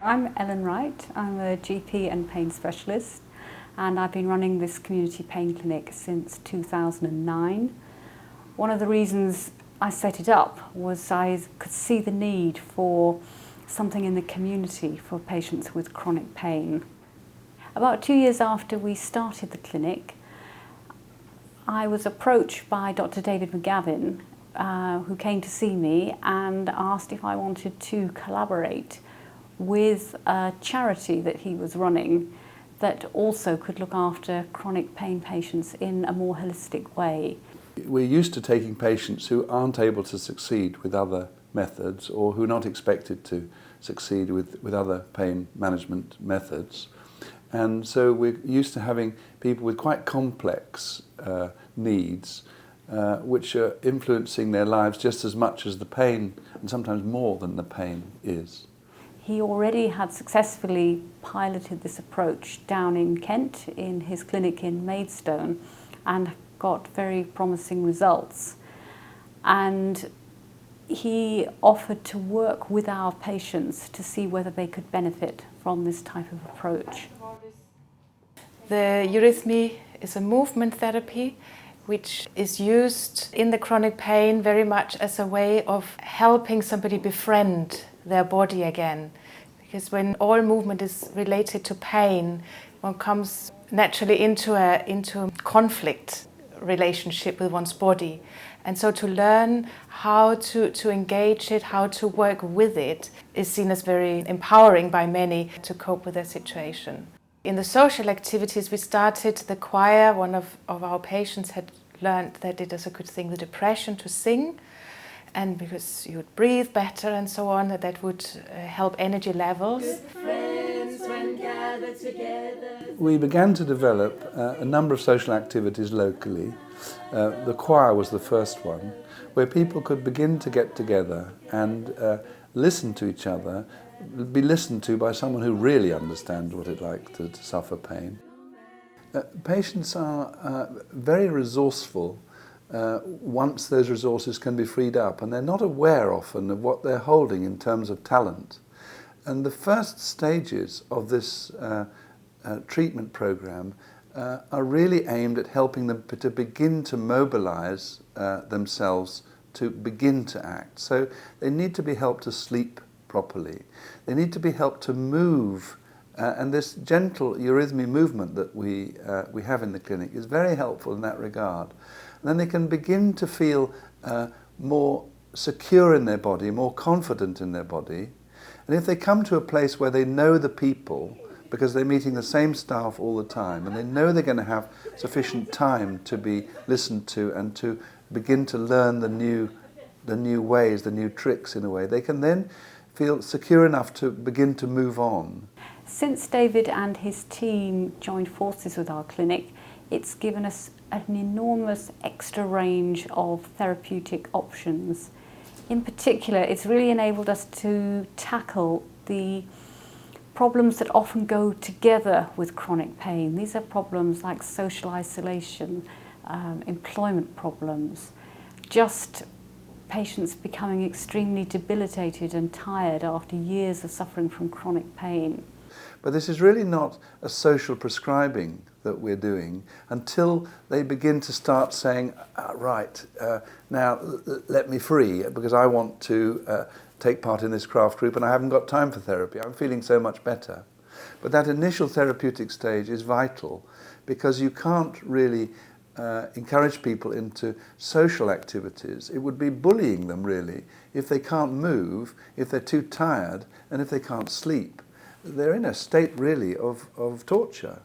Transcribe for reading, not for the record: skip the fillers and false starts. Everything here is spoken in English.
I'm Ellen Wright. I'm a GP and pain specialist, and I've been running this community pain clinic since 2009. One of the reasons I set it up was I could see the need for something in the community for patients with chronic pain. About 2 years after we started the clinic, I was approached by Dr. David McGavin, who came to see me and asked if I wanted to collaborate with a charity that he was running that also could look after chronic pain patients in a more holistic way. We're used to taking patients who aren't able to succeed with other methods or who are not expected to succeed with other pain management methods. And so we're used to having people with quite complex needs which are influencing their lives just as much as the pain, and sometimes more than the pain is. He already had successfully piloted this approach down in Kent in his clinic in Maidstone and got very promising results. And he offered to work with our patients to see whether they could benefit from this type of approach. The eurythmy is a movement therapy which is used in the chronic pain very much as a way of helping somebody befriend their body again. Because when all movement is related to pain, one comes naturally into a conflict relationship with one's body. And so to learn how to engage it, how to work with it, is seen as very empowering by many to cope with their situation. In the social activities, we started the choir. One of our patients had learned that it is a good thing with depression to sing, and because you would breathe better and so on, that would help energy levels. Good friends when gathered together. We began to develop a number of social activities locally. The choir was the first one, where people could begin to get together and listen to each other, be listened to by someone who really understands what it's like to suffer pain. Patients are very resourceful once those resources can be freed up, and they're not aware often of what they're holding in terms of talent. And the first stages of this treatment program are really aimed at helping them to begin to mobilize themselves to begin to act. So they need to be helped to sleep properly. They need to be helped to move, and this gentle eurythmy movement that we have in the clinic is very helpful in that regard. And then they can begin to feel more secure in their body, more confident in their body. And if they come to a place where they know the people, because they're meeting the same staff all the time, and they know they're going to have sufficient time to be listened to and to begin to learn the new ways, the new tricks in a way, they can then feel secure enough to begin to move on. Since David and his team joined forces with our clinic, it's given us an enormous extra range of therapeutic options. In particular, it's really enabled us to tackle the problems that often go together with chronic pain. These are problems like social isolation, employment problems, just patients becoming extremely debilitated and tired after years of suffering from chronic pain. But this is really not a social prescribing that we're doing until they begin to start saying, right, now let me free because I want to take part in this craft group and I haven't got time for therapy. I'm feeling so much better. But that initial therapeutic stage is vital because you can't really encourage people into social activities. It would be bullying them really if they can't move, if they're too tired, and if they can't sleep. They're in a state really of torture.